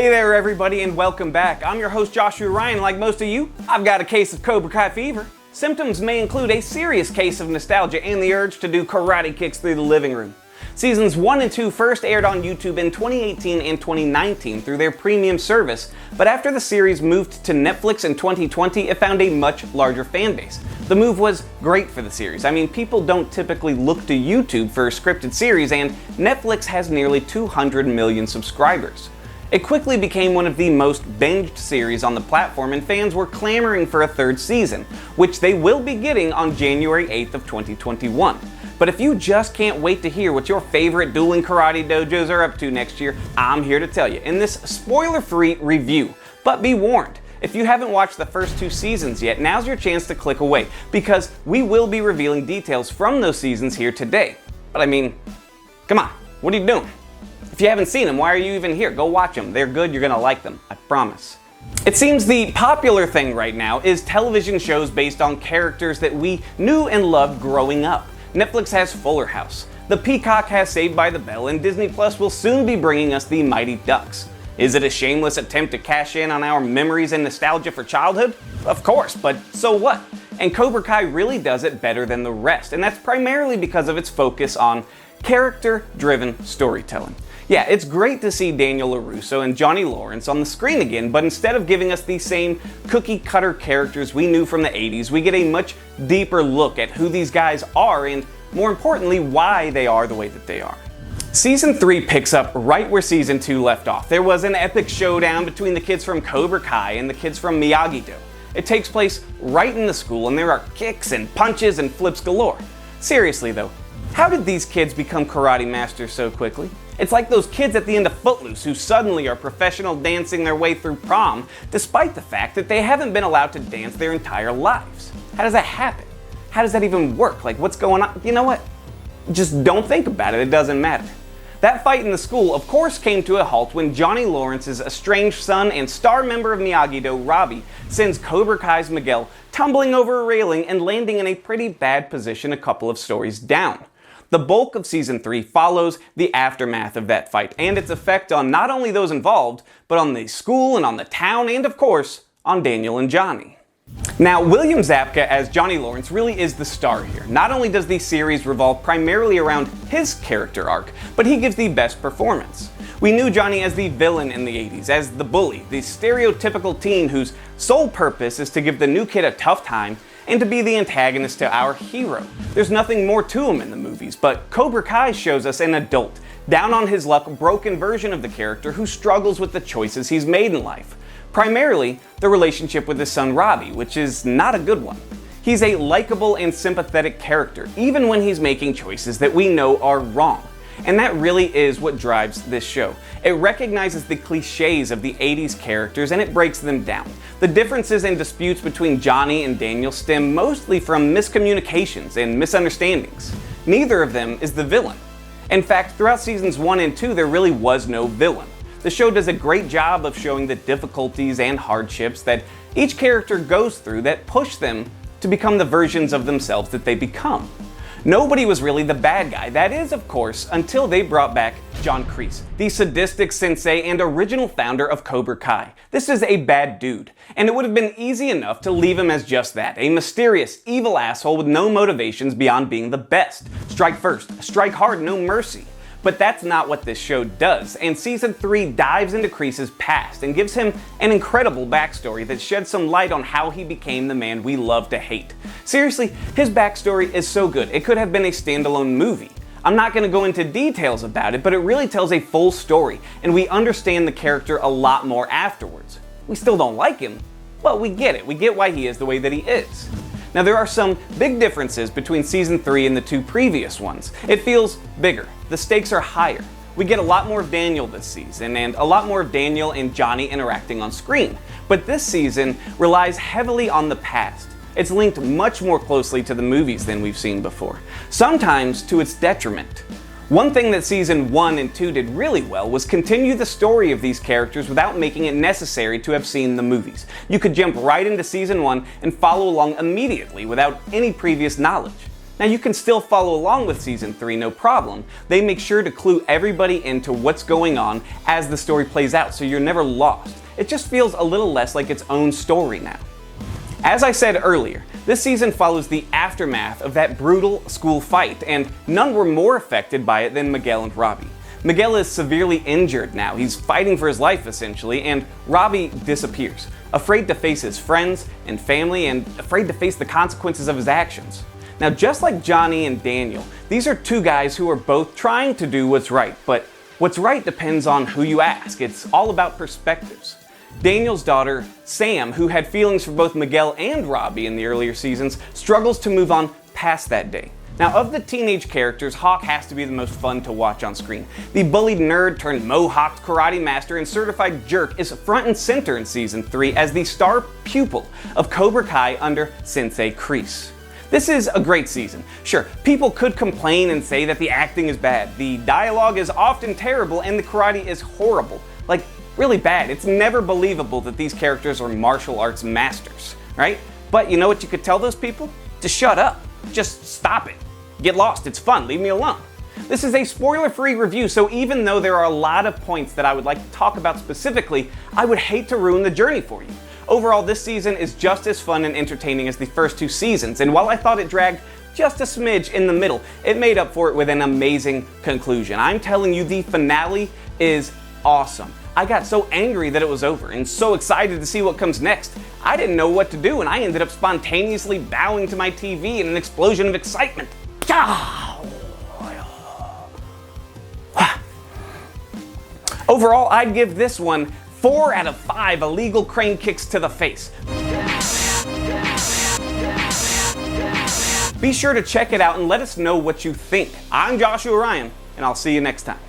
Hey there everybody and welcome back. I'm your host Joshua Ryan. Like most of you, I've got a case of Cobra Kai fever. Symptoms may include a serious case of nostalgia and the urge to do karate kicks through the living room. Seasons 1 and 2 first aired on YouTube in 2018 and 2019 through their premium service, but after the series moved to Netflix in 2020, it found a much larger fan base. The move was great for the series. I mean, people don't typically look to YouTube for a scripted series, and Netflix has nearly 200 million subscribers. It quickly became one of the most binged series on the platform, and fans were clamoring for a third season, which they will be getting on January 8th of 2021. But if you just can't wait to hear what your favorite dueling karate dojos are up to next year, I'm here to tell you in this spoiler-free review. But be warned, if you haven't watched the first 2 seasons yet, now's your chance to click away, because we will be revealing details from those seasons here today. But I mean, come on, what are you doing? If you haven't seen them, why are you even here? Go watch them. They're good, you're gonna like them, I promise. It seems the popular thing right now is television shows based on characters that we knew and loved growing up. Netflix has Fuller House, the Peacock has Saved by the Bell, and Disney Plus will soon be bringing us the Mighty Ducks. Is it a shameless attempt to cash in on our memories and nostalgia for childhood? Of course, but so what? And Cobra Kai really does it better than the rest, and that's primarily because of its focus on character-driven storytelling. Yeah, it's great to see Daniel LaRusso and Johnny Lawrence on the screen again, but instead of giving us the same cookie-cutter characters we knew from the 80s, we get a much deeper look at who these guys are and, more importantly, why they are the way that they are. Season 3 picks up right where Season 2 left off. There was an epic showdown between the kids from Cobra Kai and the kids from Miyagi-Do. It takes place right in the school, and there are kicks and punches and flips galore. Seriously though, how did these kids become karate masters so quickly? It's like those kids at the end of Footloose who suddenly are professional dancing their way through prom, despite the fact that they haven't been allowed to dance their entire lives. How does that happen? How does that even work? Like, what's going on? You know what? Just don't think about it, it doesn't matter. That fight in the school, of course, came to a halt when Johnny Lawrence's estranged son and star member of Miyagi-Do, Robbie, sends Cobra Kai's Miguel tumbling over a railing and landing in a pretty bad position a couple of stories down. The bulk of Season 3 follows the aftermath of that fight and its effect on not only those involved, but on the school and on the town and, of course, on Daniel and Johnny. Now, William Zabka as Johnny Lawrence really is the star here. Not only does the series revolve primarily around his character arc, but he gives the best performance. We knew Johnny as the villain in the 80s, as the bully, the stereotypical teen whose sole purpose is to give the new kid a tough time and to be the antagonist to our hero. There's nothing more to him in the movies, but Cobra Kai shows us an adult, down on his luck, broken version of the character who struggles with the choices he's made in life. Primarily, the relationship with his son Robbie, which is not a good one. He's a likable and sympathetic character, even when he's making choices that we know are wrong. And that really is what drives this show. It recognizes the cliches of the 80s characters and it breaks them down. The differences and disputes between Johnny and Daniel stem mostly from miscommunications and misunderstandings. Neither of them is the villain. In fact, throughout Seasons 1 and 2, there really was no villain. The show does a great job of showing the difficulties and hardships that each character goes through that push them to become the versions of themselves that they become. Nobody was really the bad guy, that is, of course, until they brought back John Kreese, the sadistic sensei and original founder of Cobra Kai. This is a bad dude, and it would have been easy enough to leave him as just that, a mysterious, evil asshole with no motivations beyond being the best. Strike first, strike hard, no mercy. But that's not what this show does, and Season 3 dives into Kreese's past and gives him an incredible backstory that sheds some light on how he became the man we love to hate. Seriously, his backstory is so good, it could have been a standalone movie. I'm not going to go into details about it, but it really tells a full story, and we understand the character a lot more afterwards. We still don't like him, but we get it. We get why he is the way that he is. Now, there are some big differences between Season 3 and the 2 previous ones. It feels bigger. The stakes are higher. We get a lot more of Daniel this season, and a lot more of Daniel and Johnny interacting on screen. But this season relies heavily on the past. It's linked much more closely to the movies than we've seen before, sometimes to its detriment. One thing that Season 1 and 2 did really well was continue the story of these characters without making it necessary to have seen the movies. You could jump right into Season 1 and follow along immediately without any previous knowledge. Now you can still follow along with Season 3, no problem. They make sure to clue everybody into what's going on as the story plays out, so you're never lost. It just feels a little less like its own story now. As I said earlier, this season follows the aftermath of that brutal school fight, and none were more affected by it than Miguel and Robbie. Miguel is severely injured now, he's fighting for his life essentially, and Robbie disappears, afraid to face his friends and family and afraid to face the consequences of his actions. Now just like Johnny and Daniel, these are two guys who are both trying to do what's right, but what's right depends on who you ask. It's all about perspectives. Daniel's daughter, Sam, who had feelings for both Miguel and Robbie in the earlier seasons, struggles to move on past that day. Now, of the teenage characters, Hawk has to be the most fun to watch on screen. The bullied nerd turned mohawked karate master and certified jerk is front and center in Season 3 as the star pupil of Cobra Kai under Sensei Kreese. This is a great season. Sure, people could complain and say that the acting is bad, the dialogue is often terrible, and the karate is horrible. Like, really bad. It's never believable that these characters are martial arts masters, right? But you know what you could tell those people? To shut up. Just stop it. Get lost. It's fun. Leave me alone. This is a spoiler-free review, so even though there are a lot of points that I would like to talk about specifically, I would hate to ruin the journey for you. Overall, this season is just as fun and entertaining as the first two seasons, and while I thought it dragged just a smidge in the middle, it made up for it with an amazing conclusion. I'm telling you, the finale is awesome. I got so angry that it was over and so excited to see what comes next. I didn't know what to do and I ended up spontaneously bowing to my TV in an explosion of excitement. Overall, I'd give this one 4 out of 5 illegal crane kicks to the face. Be sure to check it out and let us know what you think. I'm Joshua Ryan, and I'll see you next time.